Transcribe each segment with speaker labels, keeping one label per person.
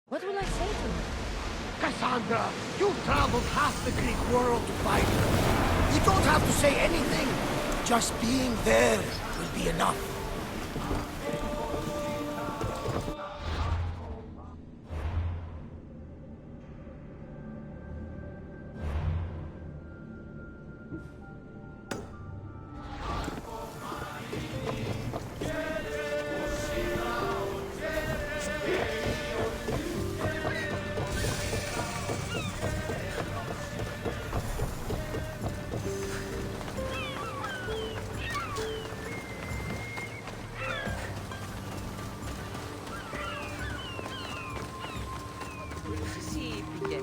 Speaker 1: What will I say to her?
Speaker 2: Cassandra, you've traveled half the Greek world to find her. You don't have to say anything. Just being there will be enough.
Speaker 1: Sí, Piqué.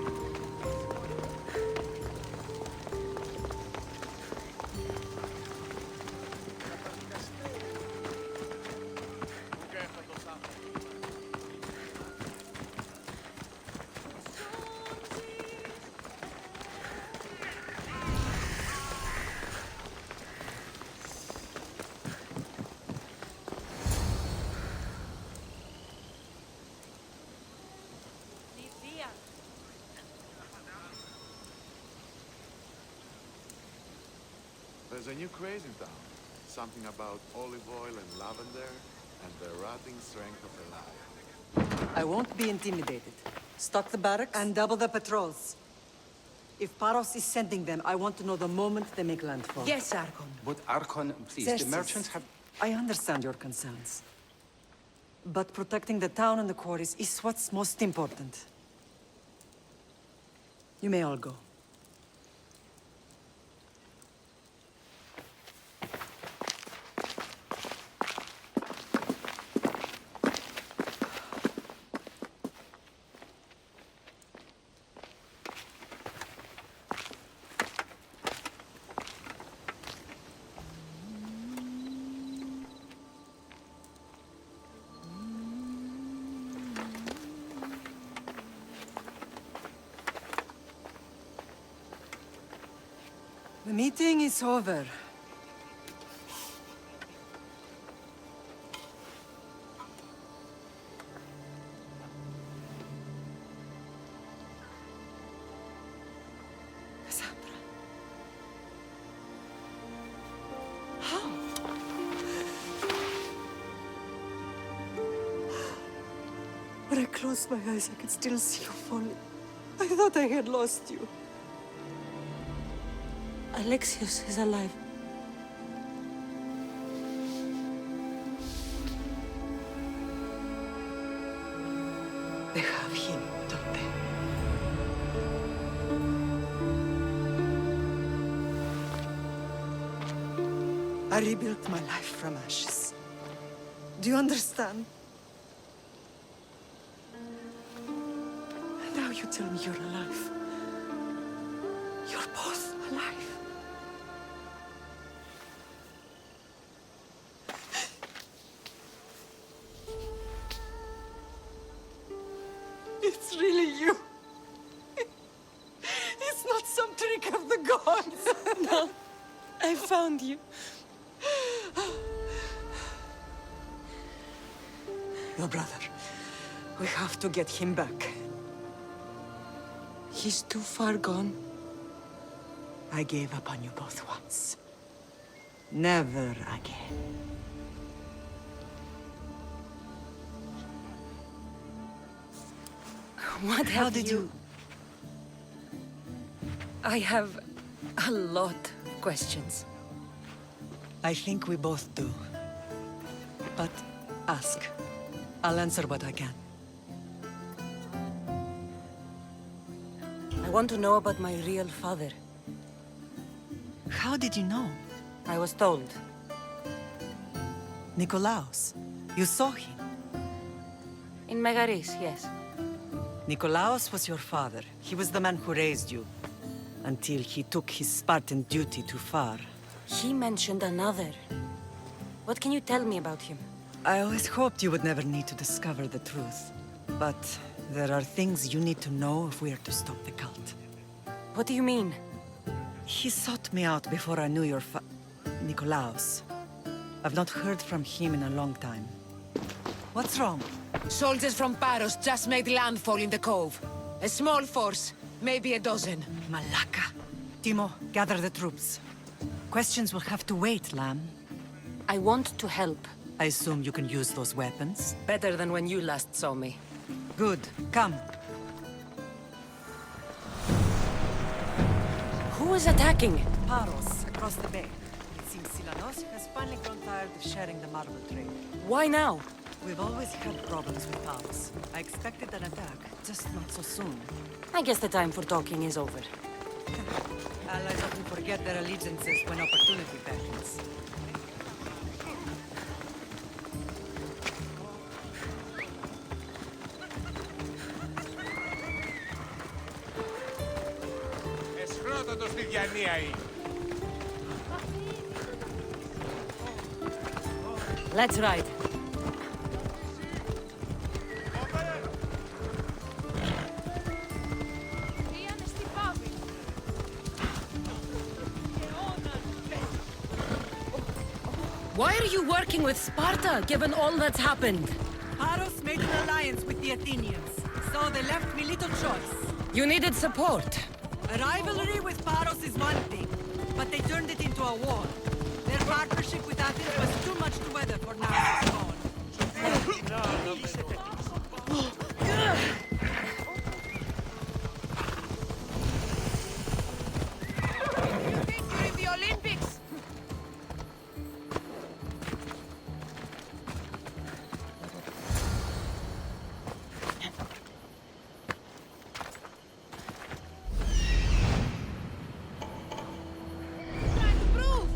Speaker 3: There's a new craze in town. Something about olive oil and lavender and the rotting strength of a lie.
Speaker 4: I won't be intimidated. Stock the barracks and double the patrols. If Paros is sending them, I want to know the moment they make landfall.
Speaker 1: Yes, Archon.
Speaker 5: But Archon, please,
Speaker 4: Xerxes,
Speaker 5: the merchants have...
Speaker 4: I understand your concerns. But protecting the town and the quarries is what's most important. You may all go. The meeting is over. Cassandra. How? When I closed my eyes, I could still see you falling. I thought I had lost you. Alexios is alive. They have him, don't they? I rebuilt my life from ashes. Do you understand? And now you tell me you're alive. You're both alive. It's really you. It's not some trick of the gods. No, I found you. Your brother. We have to get him back. He's too far gone. I gave up on you both once. Never again.
Speaker 1: What
Speaker 4: How
Speaker 1: have
Speaker 4: did you...
Speaker 1: I have a lot of questions.
Speaker 4: I think we both do. But ask. I'll answer what I can.
Speaker 1: I want to know about my real father.
Speaker 4: How did you know?
Speaker 1: I was told.
Speaker 4: Nikolaos. You saw him.
Speaker 1: In Megaris, yes.
Speaker 4: Nikolaos was your father. He was the man who raised you. Until he took his Spartan duty too far.
Speaker 1: He mentioned another. What can you tell me about him?
Speaker 4: I always hoped you would never need to discover the truth. But there are things you need to know if we are to stop the cult.
Speaker 1: What do you mean?
Speaker 4: He sought me out before I knew your Nikolaos. I've not heard from him in a long time. What's wrong?
Speaker 5: Soldiers from Paros just made landfall in the cove. A small force, maybe a dozen.
Speaker 4: Malaka. Timo, gather the troops. Questions will have to wait, Lamb.
Speaker 1: I want to help.
Speaker 4: I assume you can use those weapons?
Speaker 1: Better than when you last saw me.
Speaker 4: Good. Come.
Speaker 1: Who is attacking?
Speaker 4: Paros, across the bay. It seems Silanos has finally grown tired of sharing the marble trade.
Speaker 1: Why now?
Speaker 4: We've always had problems with Paros. I expected an attack, just not so soon.
Speaker 1: I guess the time for talking is over.
Speaker 4: Allies often forget their allegiances when opportunity beckons.
Speaker 6: Εσχρότατο στη διανία είναι.
Speaker 1: Let's ride. Why are you working with Sparta, given all that's happened?
Speaker 4: Paros made an alliance with the Athenians, so they left me little choice.
Speaker 1: You needed support.
Speaker 4: A rivalry with Paros is one thing, but they turned it into a war. Their partnership with Athens was too much to weather for Narcissus alone.
Speaker 5: You think you're in the Olympics? Trying to prove.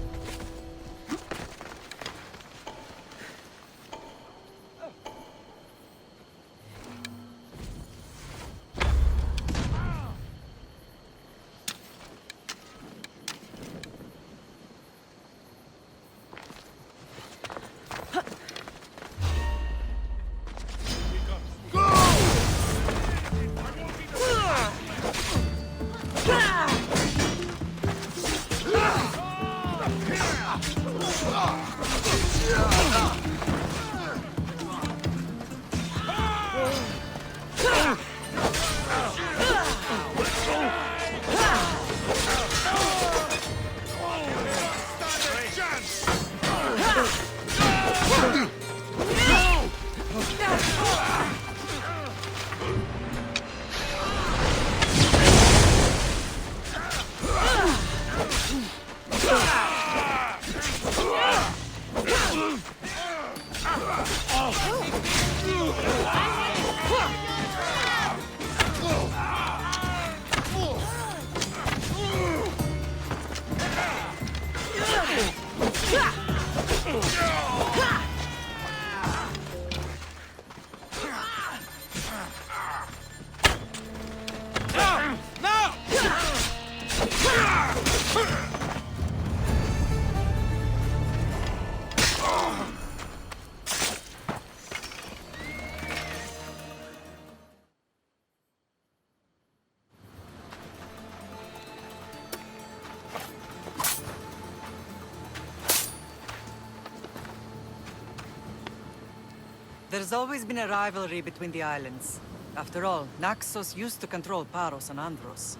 Speaker 4: There's always been a rivalry between the islands. After all, Naxos used to control Paros and Andros.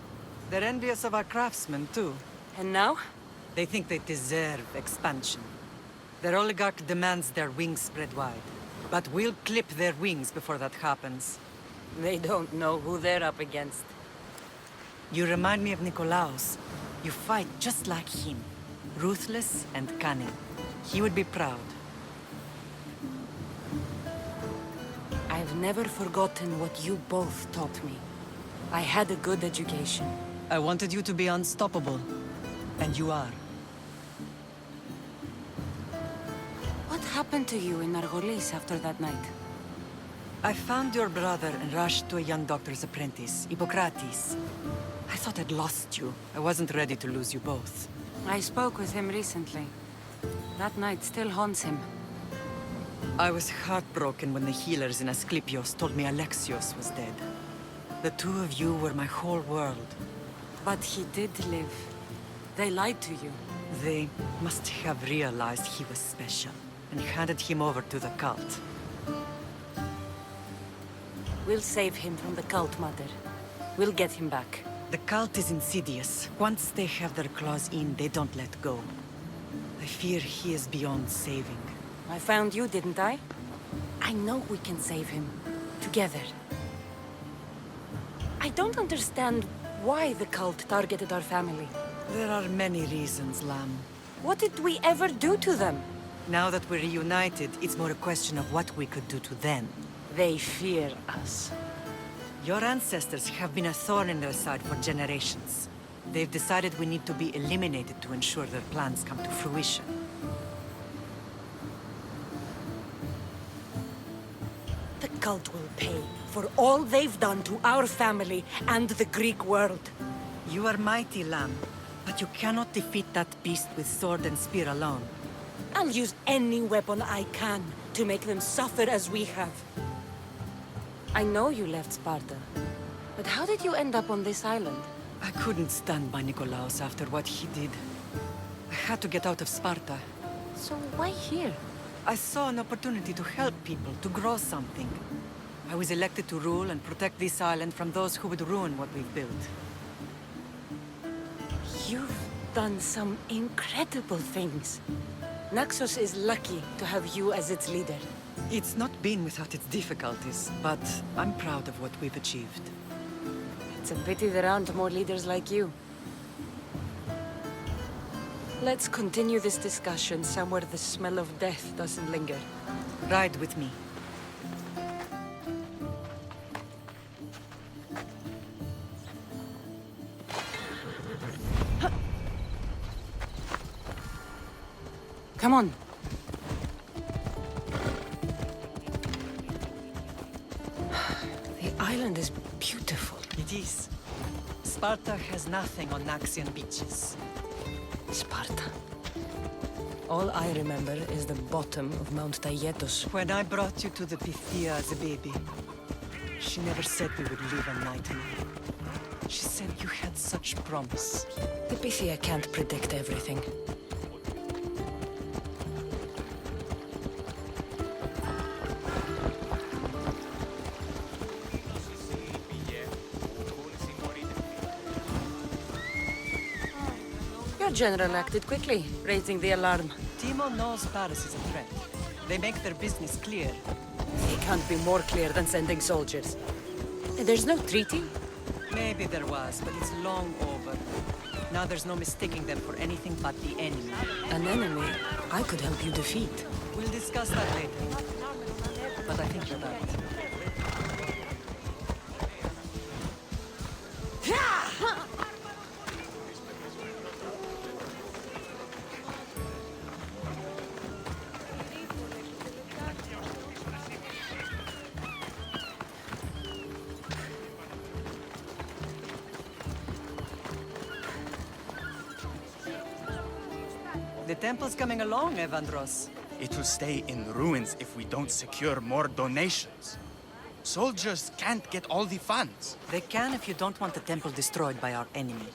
Speaker 4: They're envious of our craftsmen, too.
Speaker 1: And now?
Speaker 4: They think they deserve expansion. Their oligarch demands their wings spread wide. But we'll clip their wings before that happens.
Speaker 1: They don't know who they're up against.
Speaker 4: You remind me of Nikolaos. You fight just like him. Ruthless and cunning. He would be proud.
Speaker 1: I've never forgotten what you both taught me. I had a good education.
Speaker 4: I wanted you to be unstoppable. And you are.
Speaker 1: What happened to you in Nargolis after that night?
Speaker 4: I found your brother and rushed to a young doctor's apprentice, Hippocrates. I thought I'd lost you. I wasn't ready to lose you both.
Speaker 1: I spoke with him recently. That night still haunts him.
Speaker 4: I was heartbroken when the healers in Asclepios told me Alexios was dead. The two of you were my whole world.
Speaker 1: But he did live. They lied to you.
Speaker 4: They must have realized he was special and handed him over to the cult.
Speaker 1: We'll save him from the cult, Mother. We'll get him back.
Speaker 4: The cult is insidious. Once they have their claws in, they don't let go. I fear he is beyond saving.
Speaker 1: I found you, didn't I? I know we can save him. Together. I don't understand why the cult targeted our family.
Speaker 4: There are many reasons, Lamb.
Speaker 1: What did we ever do to them?
Speaker 4: Now that we're reunited, it's more a question of what we could do to them.
Speaker 1: They fear us.
Speaker 4: Your ancestors have been a thorn in their side for generations. They've decided we need to be eliminated to ensure their plans come to fruition.
Speaker 1: The cult will pay for all they've done to our family and the Greek world.
Speaker 4: You are mighty, Lamb, but you cannot defeat that beast with sword and spear alone.
Speaker 1: I'll use any weapon I can to make them suffer as we have. I know you left Sparta, but how did you end up on this island?
Speaker 4: I couldn't stand by Nikolaos after what he did. I had to get out of Sparta.
Speaker 1: So why here?
Speaker 4: I saw an opportunity to help people, to grow something. I was elected to rule and protect this island from those who would ruin what we've built.
Speaker 1: You've done some incredible things. Naxos is lucky to have you as its leader.
Speaker 4: It's not been without its difficulties, but I'm proud of what we've achieved.
Speaker 1: It's a pity there aren't more leaders like you. Let's continue this discussion somewhere the smell of death doesn't linger.
Speaker 4: Ride with me.
Speaker 1: Come on. The island is beautiful.
Speaker 4: It is. Sparta has nothing on Naxian beaches.
Speaker 1: Sparta. All I remember is the bottom of Mount Taygetos.
Speaker 4: When I brought you to the Pythia as a baby, she never said we would live a nightmare. She said you had such promise.
Speaker 1: The Pythia can't predict everything. Your general acted quickly, raising the alarm.
Speaker 4: Timo knows Paris is a threat. They make their business clear.
Speaker 1: They can't be more clear than sending soldiers. There's no treaty?
Speaker 4: Maybe there was, but it's long over. Now there's no mistaking them for anything but the enemy.
Speaker 1: An enemy I could help you defeat.
Speaker 4: We'll discuss that later. But I think you're right. The temple's coming along, Evandros.
Speaker 7: It will stay in ruins if we don't secure more donations. Soldiers can't get all the funds.
Speaker 4: They can if you don't want the temple destroyed by our enemy.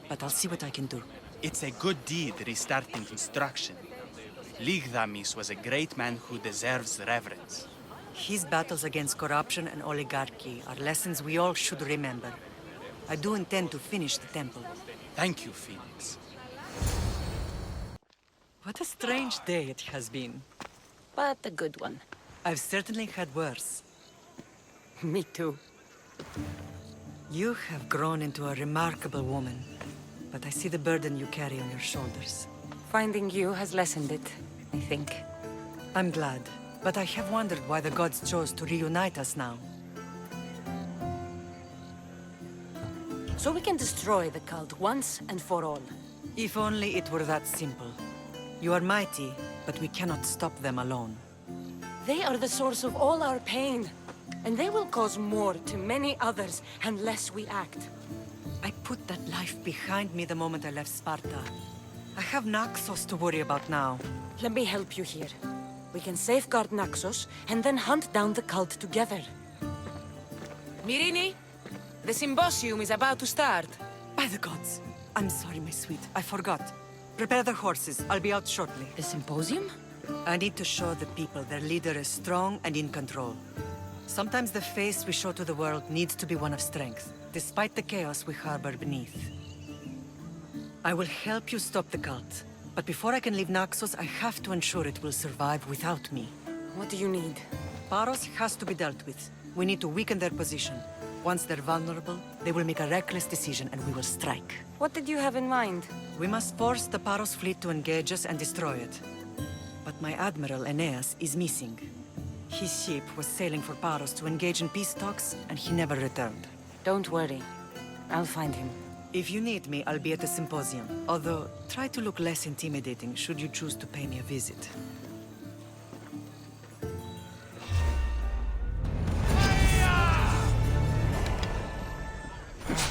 Speaker 4: But I'll see what I can do.
Speaker 7: It's a good deed restarting construction. Ligdamis was a great man who deserves reverence.
Speaker 4: His battles against corruption and oligarchy are lessons we all should remember. I do intend to finish the temple.
Speaker 7: Thank you, Phoenix.
Speaker 4: What a strange day it has been.
Speaker 1: But a good one.
Speaker 4: I've certainly had worse.
Speaker 1: Me too.
Speaker 4: You have grown into a remarkable woman, but I see the burden you carry on your shoulders.
Speaker 1: Finding you has lessened it, I think.
Speaker 4: I'm glad, but I have wondered why the gods chose to reunite us now.
Speaker 1: So we can destroy the cult once and for all.
Speaker 4: If only it were that simple. You are mighty, but we cannot stop them alone.
Speaker 1: They are the source of all our pain. And they will cause more to many others unless we act.
Speaker 4: I put that life behind me the moment I left Sparta. I have Naxos to worry about now.
Speaker 1: Let me help you here. We can safeguard Naxos and then hunt down the cult together.
Speaker 5: Myrrine, the symposium is about to start.
Speaker 4: By the gods! I'm sorry, my sweet. I forgot. Prepare the horses. I'll be out shortly.
Speaker 1: The symposium?
Speaker 4: I need to show the people their leader is strong and in control. Sometimes the face we show to the world needs to be one of strength, despite the chaos we harbor beneath. I will help you stop the cult, but before I can leave Naxos, I have to ensure it will survive without me.
Speaker 1: What do you need?
Speaker 4: Paros has to be dealt with. We need to weaken their position. Once they're vulnerable, they will make a reckless decision and we will strike.
Speaker 1: What did you have in mind?
Speaker 4: We must force the Paros fleet to engage us and destroy it. But my admiral, Aeneas, is missing. His ship was sailing for Paros to engage in peace talks, and he never returned.
Speaker 1: Don't worry. I'll find him.
Speaker 4: If you need me, I'll be at the symposium. Although, try to look less intimidating should you choose to pay me a visit.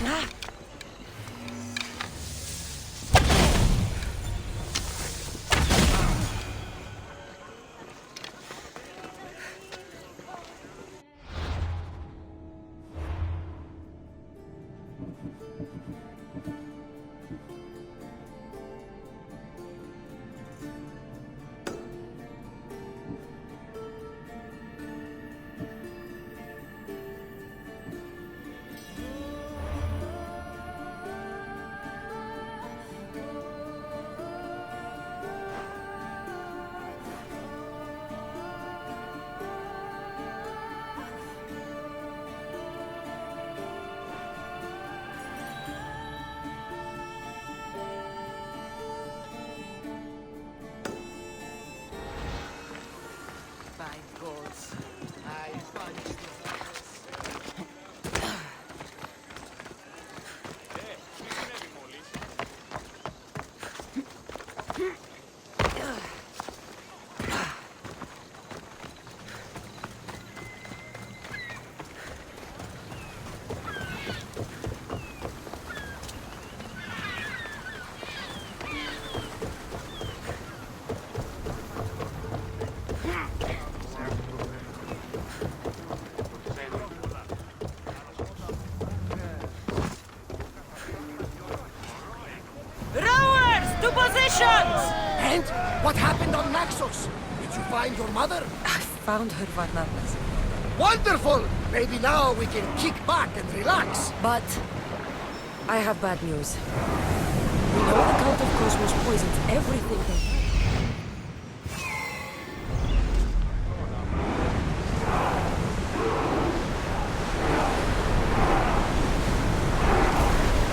Speaker 1: Ah!
Speaker 2: And what happened on Naxos? Did you find your mother?
Speaker 1: I found her, Varnavas.
Speaker 2: Wonderful! Maybe now we can kick back and relax.
Speaker 1: But I have bad news. We know the cult of Cosmos poisons everything they touch.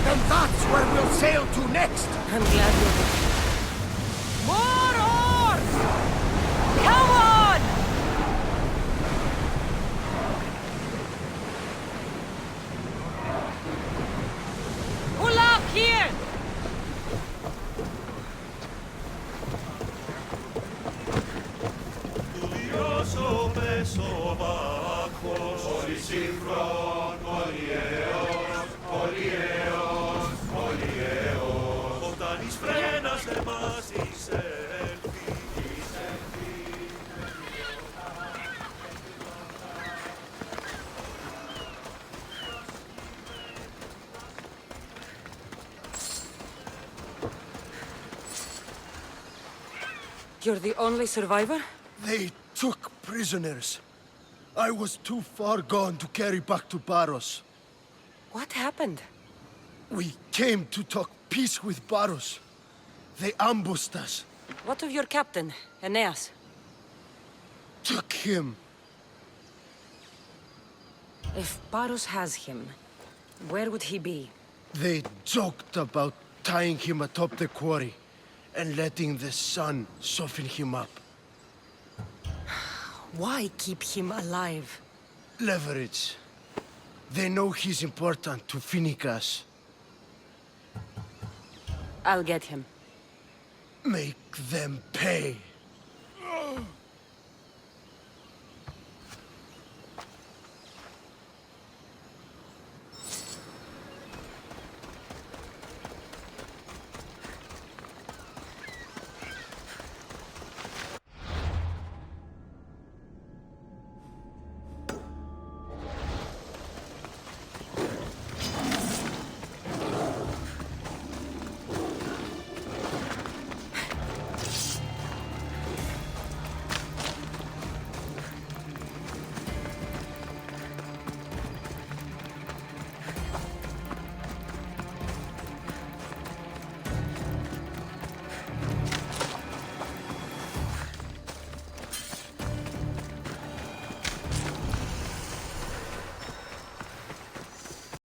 Speaker 2: Then that's where we'll sail to next.
Speaker 1: I'm glad you're here. More oars! Come on! Pull up here! You're the only survivor?
Speaker 2: They took prisoners. I was too far gone to carry back to Paros.
Speaker 1: What happened?
Speaker 2: We came to talk peace with Paros. They ambushed us.
Speaker 1: What of your captain, Aeneas?
Speaker 2: Took him.
Speaker 1: If Paros has him, where would he be?
Speaker 2: They joked about tying him atop the quarry and letting the sun soften him up.
Speaker 1: Why keep him alive?
Speaker 2: Leverage. They know he's important to Finicas.
Speaker 1: I'll get him.
Speaker 2: Make them pay.